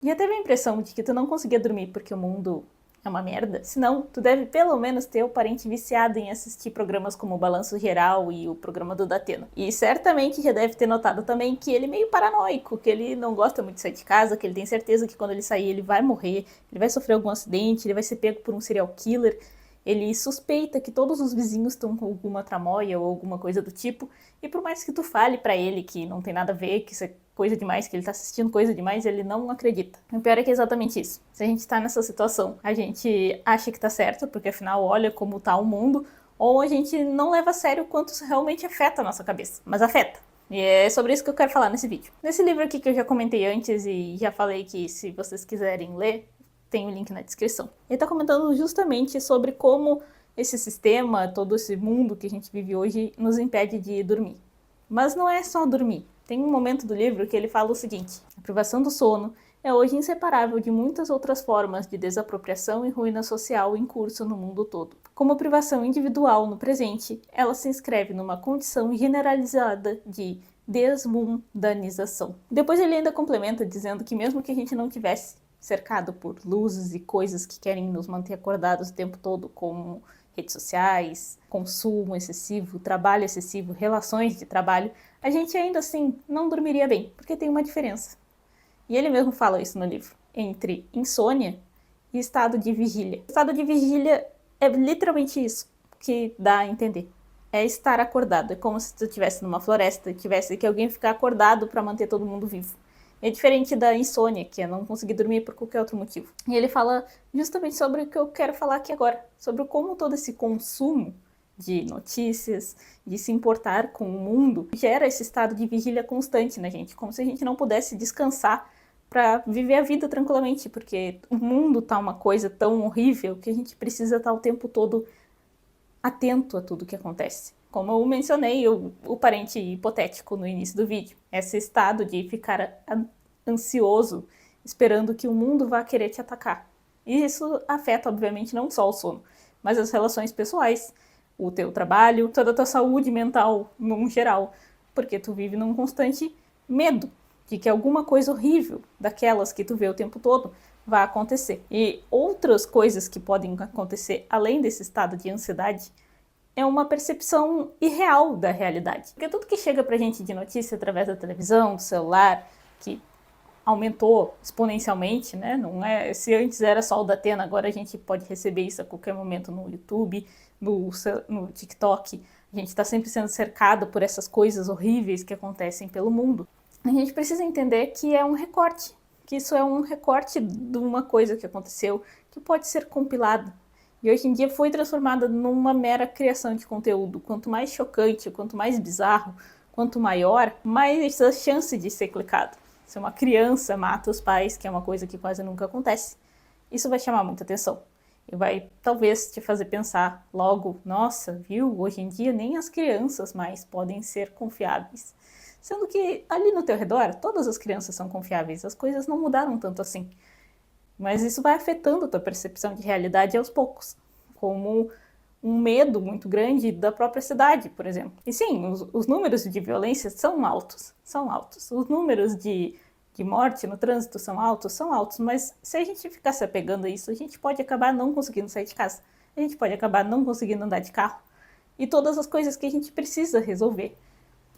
Já teve a impressão de que tu não conseguia dormir porque o mundo é uma merda? Se não, tu deve pelo menos ter o parente viciado em assistir programas como o Balanço Geral e o programa do Datena. E certamente já deve ter notado também que ele é meio paranoico, que ele não gosta muito de sair de casa, que ele tem certeza que quando ele sair ele vai morrer, ele vai sofrer algum acidente, ele vai ser pego por um serial killer. Ele suspeita que todos os vizinhos estão com alguma tramóia ou alguma coisa do tipo, e por mais que tu fale pra ele que não tem nada a ver, que isso é coisa demais, que ele tá assistindo coisa demais, ele não acredita. O pior é que é exatamente isso. Se a gente tá nessa situação, a gente acha que tá certo, porque afinal olha como tá o mundo, ou a gente não leva a sério o quanto isso realmente afeta a nossa cabeça. Mas afeta. E é sobre isso que eu quero falar nesse vídeo. Nesse livro aqui que eu já comentei antes e já falei que se vocês quiserem ler, tem o link na descrição. Ele está comentando justamente sobre como esse sistema, todo esse mundo que a gente vive hoje, nos impede de dormir. Mas não é só dormir. Tem um momento do livro que ele fala o seguinte: a privação do sono é hoje inseparável de muitas outras formas de desapropriação e ruína social em curso no mundo todo. Como privação individual no presente, ela se inscreve numa condição generalizada de desmundanização. Depois ele ainda complementa dizendo que mesmo que a gente não tivesse cercado por luzes e coisas que querem nos manter acordados o tempo todo, como redes sociais, consumo excessivo, trabalho excessivo, relações de trabalho, a gente ainda assim não dormiria bem, porque tem uma diferença. E ele mesmo fala isso no livro, entre insônia e estado de vigília. O estado de vigília é literalmente isso que dá a entender. É estar acordado, é como se tu estivesse numa floresta e tivesse que alguém ficar acordado para manter todo mundo vivo. É diferente da insônia, que é não conseguir dormir por qualquer outro motivo. E ele fala justamente sobre o que eu quero falar aqui agora, sobre como todo esse consumo de notícias, de se importar com o mundo, gera esse estado de vigília constante na gente, como se a gente não pudesse descansar para viver a vida tranquilamente, porque o mundo tá uma coisa tão horrível que a gente precisa estar o tempo todo atento a tudo que acontece. Como eu mencionei, o parente hipotético no início do vídeo. Esse estado de ficar ansioso, esperando que o mundo vá querer te atacar. E isso afeta, obviamente, não só o sono, mas as relações pessoais, o teu trabalho, toda a tua saúde mental, no geral. Porque tu vive num constante medo de que alguma coisa horrível, daquelas que tu vê o tempo todo, vai acontecer. E outras coisas que podem acontecer, além desse estado de ansiedade, é uma percepção irreal da realidade. Porque tudo que chega pra gente de notícia através da televisão, do celular, que aumentou exponencialmente, né? Não é, se antes era só o Datena, agora a gente pode receber isso a qualquer momento no YouTube, no TikTok. A gente está sempre sendo cercado por essas coisas horríveis que acontecem pelo mundo. A gente precisa entender que é um recorte, que isso é um recorte de uma coisa que aconteceu, que pode ser compilado. E hoje em dia foi transformada numa mera criação de conteúdo. Quanto mais chocante, quanto mais bizarro, quanto maior, mais a chance de ser clicado. Se uma criança mata os pais, que é uma coisa que quase nunca acontece, isso vai chamar muita atenção. E vai talvez te fazer pensar logo, nossa, viu, hoje em dia nem as crianças mais podem ser confiáveis. Sendo que ali no teu redor, todas as crianças são confiáveis, as coisas não mudaram tanto assim. Mas isso vai afetando a tua percepção de realidade aos poucos, como um medo muito grande da própria cidade, por exemplo. E sim, os números de violência são altos, são altos. Os números de morte no trânsito são altos, mas se a gente ficar se apegando a isso, a gente pode acabar não conseguindo sair de casa, a gente pode acabar não conseguindo andar de carro, e todas as coisas que a gente precisa resolver.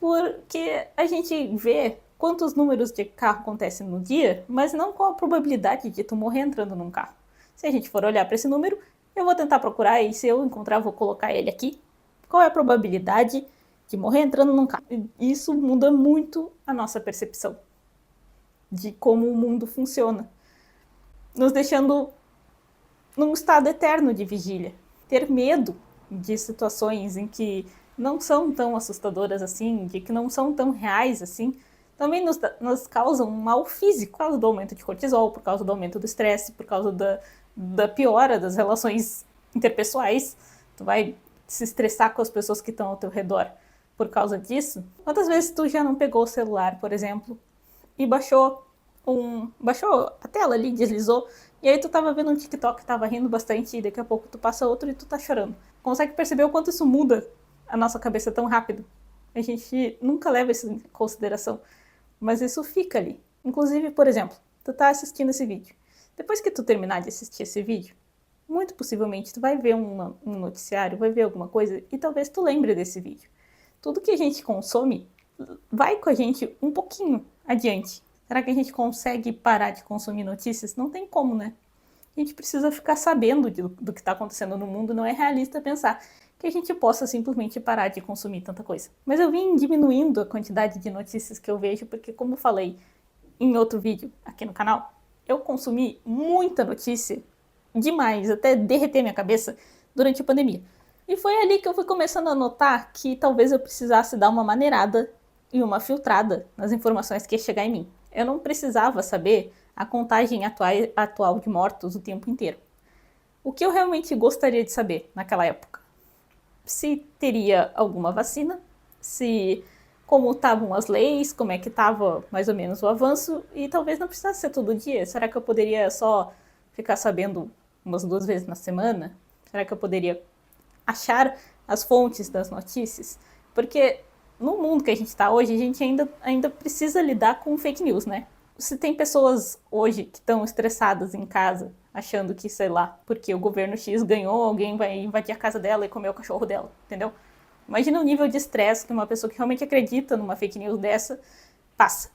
Porque a gente vê quantos números de carro acontecem no dia, mas não com a probabilidade de tu morrer entrando num carro. Se a gente for olhar para esse número, eu vou tentar procurar e se eu encontrar, eu vou colocar ele aqui. Qual é a probabilidade de morrer entrando num carro? Isso muda muito a nossa percepção de como o mundo funciona, nos deixando num estado eterno de vigília. Ter medo de situações em que não são tão assustadoras assim, de que não são tão reais assim, também nos causam um mal físico, por causa do aumento de cortisol, por causa do aumento do estresse, por causa da piora das relações interpessoais. Tu vai se estressar com as pessoas que estão ao teu redor por causa disso. Quantas vezes tu já não pegou o celular, por exemplo, e baixou a tela ali, deslizou, e aí tu tava vendo um TikTok, tava rindo bastante, e daqui a pouco tu passa outro e tu tá chorando. Consegue perceber o quanto isso muda a nossa cabeça tão rápido? A gente nunca leva isso em consideração, mas isso fica ali. Inclusive, por exemplo, tu tá assistindo esse vídeo. Depois que tu terminar de assistir esse vídeo, muito possivelmente tu vai ver um noticiário, vai ver alguma coisa e talvez tu lembre desse vídeo. Tudo que a gente consome vai com a gente um pouquinho adiante. Será que a gente consegue parar de consumir notícias? Não tem como, né? A gente precisa ficar sabendo do que está acontecendo no mundo, não é realista pensar que a gente possa simplesmente parar de consumir tanta coisa. Mas eu vim diminuindo a quantidade de notícias que eu vejo, porque como eu falei em outro vídeo aqui no canal, eu consumi muita notícia, demais, até derreter minha cabeça durante a pandemia. E foi ali que eu fui começando a notar que talvez eu precisasse dar uma maneirada e uma filtrada nas informações que ia chegar em mim. Eu não precisava saber a contagem atual de mortos o tempo inteiro. O que eu realmente gostaria de saber naquela época? Se teria alguma vacina, se como estavam as leis, como é que estava mais ou menos o avanço, e talvez não precisasse ser todo dia. Será que eu poderia só ficar sabendo umas 2 vezes na semana? Será que eu poderia achar as fontes das notícias? Porque no mundo que a gente está hoje, a gente ainda precisa lidar com fake news, né? Se tem pessoas hoje que estão estressadas em casa, achando que, sei lá, porque o governo X ganhou, alguém vai invadir a casa dela e comer o cachorro dela, entendeu? Imagina o nível de estresse que uma pessoa que realmente acredita numa fake news dessa passa.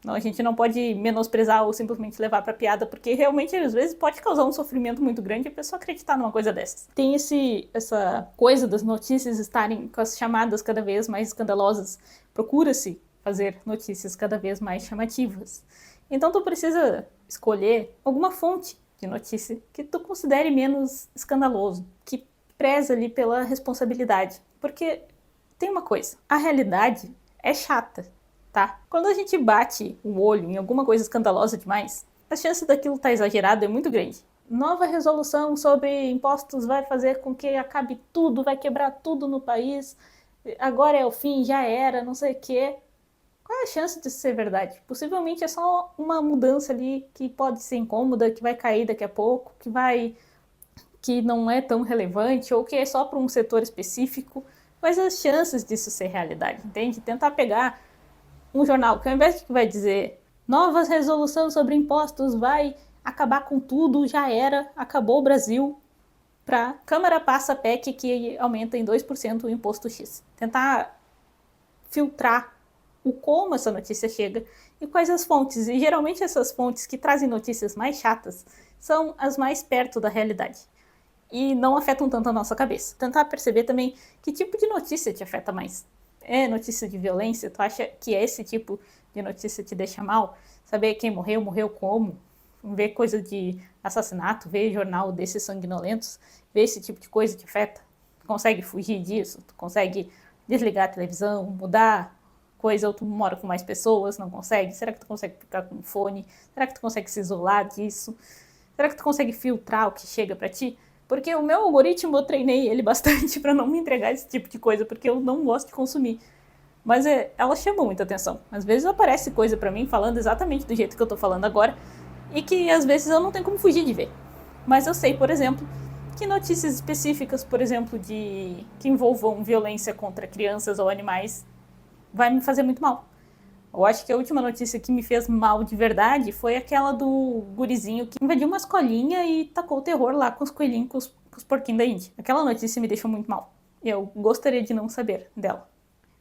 Não, a gente não pode menosprezar ou simplesmente levar pra piada, porque realmente, às vezes, pode causar um sofrimento muito grande a pessoa acreditar numa coisa dessas. Tem essa coisa das notícias estarem com as chamadas cada vez mais escandalosas. Procura-se fazer notícias cada vez mais chamativas. Então, tu precisa escolher alguma fonte de notícia que tu considere menos escandaloso, que preza ali pela responsabilidade. Porque tem uma coisa, a realidade é chata, tá? Quando a gente bate o olho em alguma coisa escandalosa demais, a chance daquilo estar exagerado é muito grande. Nova resolução sobre impostos vai fazer com que acabe tudo, vai quebrar tudo no país, agora é o fim, já era, não sei o quê. Qual é a chance disso ser verdade? Possivelmente é só uma mudança ali que pode ser incômoda, que vai cair daqui a pouco, que não é tão relevante ou que é só para um setor específico, mas as chances disso ser realidade, entende? Tentar pegar um jornal que ao invés de que vai dizer novas resoluções sobre impostos, vai acabar com tudo, já era, acabou o Brasil, para Câmara passa PEC que aumenta em 2% o imposto X. Tentar filtrar o como essa notícia chega e quais as fontes. E geralmente essas fontes que trazem notícias mais chatas são as mais perto da realidade e não afetam tanto a nossa cabeça. Tentar perceber também que tipo de notícia te afeta mais. É notícia de violência? Tu acha que esse tipo de notícia te deixa mal? Saber quem morreu, morreu como? Ver coisa de assassinato, ver jornal desses sanguinolentos, ver esse tipo de coisa te afeta? Tu consegue fugir disso? Tu consegue desligar a televisão, mudar coisa, ou tu mora com mais pessoas, não consegue? Será que tu consegue ficar com fone? Será que tu consegue se isolar disso? Será que tu consegue filtrar o que chega pra ti? Porque o meu algoritmo, eu treinei ele bastante para não me entregar esse tipo de coisa, porque eu não gosto de consumir. Mas ela chama muita atenção. Às vezes aparece coisa para mim falando exatamente do jeito que eu tô falando agora, e que às vezes eu não tenho como fugir de ver. Mas eu sei, por exemplo, que notícias específicas, por exemplo, que envolvam violência contra crianças ou animais, vai me fazer muito mal. Eu acho que a última notícia que me fez mal de verdade foi aquela do gurizinho que invadiu uma escolinha e tacou o terror lá com os coelhinhos, com os porquinhos da Índia. Aquela notícia me deixou muito mal. Eu gostaria de não saber dela.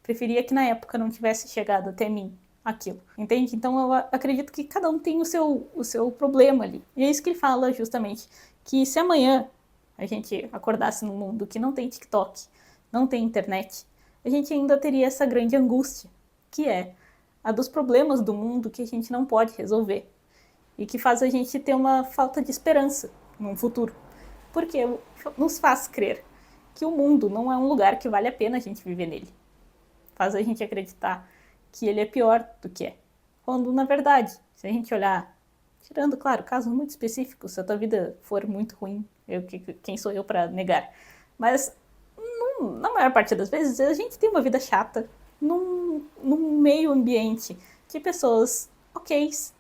Preferia que na época não tivesse chegado até mim aquilo, entende? Então eu acredito que cada um tem o seu problema ali. E é isso que ele fala justamente, que se amanhã a gente acordasse num mundo que não tem TikTok, não tem internet, a gente ainda teria essa grande angústia, que é a dos problemas do mundo que a gente não pode resolver e que faz a gente ter uma falta de esperança num futuro, porque nos faz crer que o mundo não é um lugar que vale a pena a gente viver nele. Faz a gente acreditar que ele é pior do que é. Quando, na verdade, se a gente olhar, tirando, claro, casos muito específicos, se a tua vida for muito ruim, quem sou eu para negar? Mas, na maior parte das vezes, a gente tem uma vida chata num meio ambiente de pessoas ok's,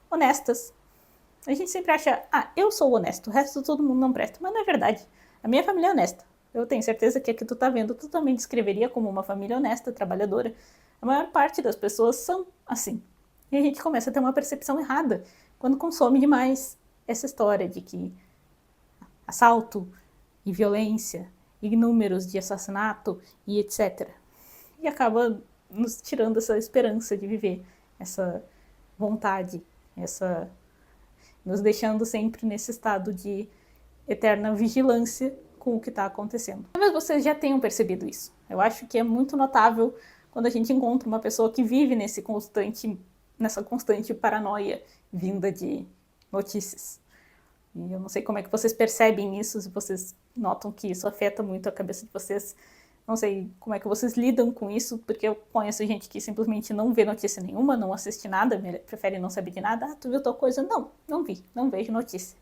honestas. A gente sempre acha, eu sou honesto, o resto de todo mundo não presta. Mas não é verdade. A minha família é honesta. Eu tenho certeza que a que tu tá vendo, tu também descreveria como uma família honesta, trabalhadora. A maior parte das pessoas são assim. E a gente começa a ter uma percepção errada quando consome demais essa história de que assalto e violência e números de assassinato e etc. E acaba nos tirando essa esperança de viver, essa vontade, nos deixando sempre nesse estado de eterna vigilância com o que está acontecendo. Talvez vocês já tenham percebido isso. Eu acho que é muito notável quando a gente encontra uma pessoa que vive nessa constante paranoia vinda de notícias. E eu não sei como é que vocês percebem isso, se vocês notam que isso afeta muito a cabeça de vocês. Não sei como é que vocês lidam com isso, porque eu conheço gente que simplesmente não vê notícia nenhuma, não assiste nada, prefere não saber de nada. Ah, tu viu tal coisa? Não vi, não vejo notícia.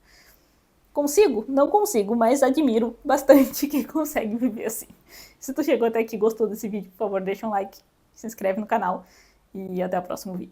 Consigo? Não consigo, mas admiro bastante quem consegue viver assim. Se tu chegou até aqui e gostou desse vídeo, por favor, deixa um like, se inscreve no canal e até o próximo vídeo.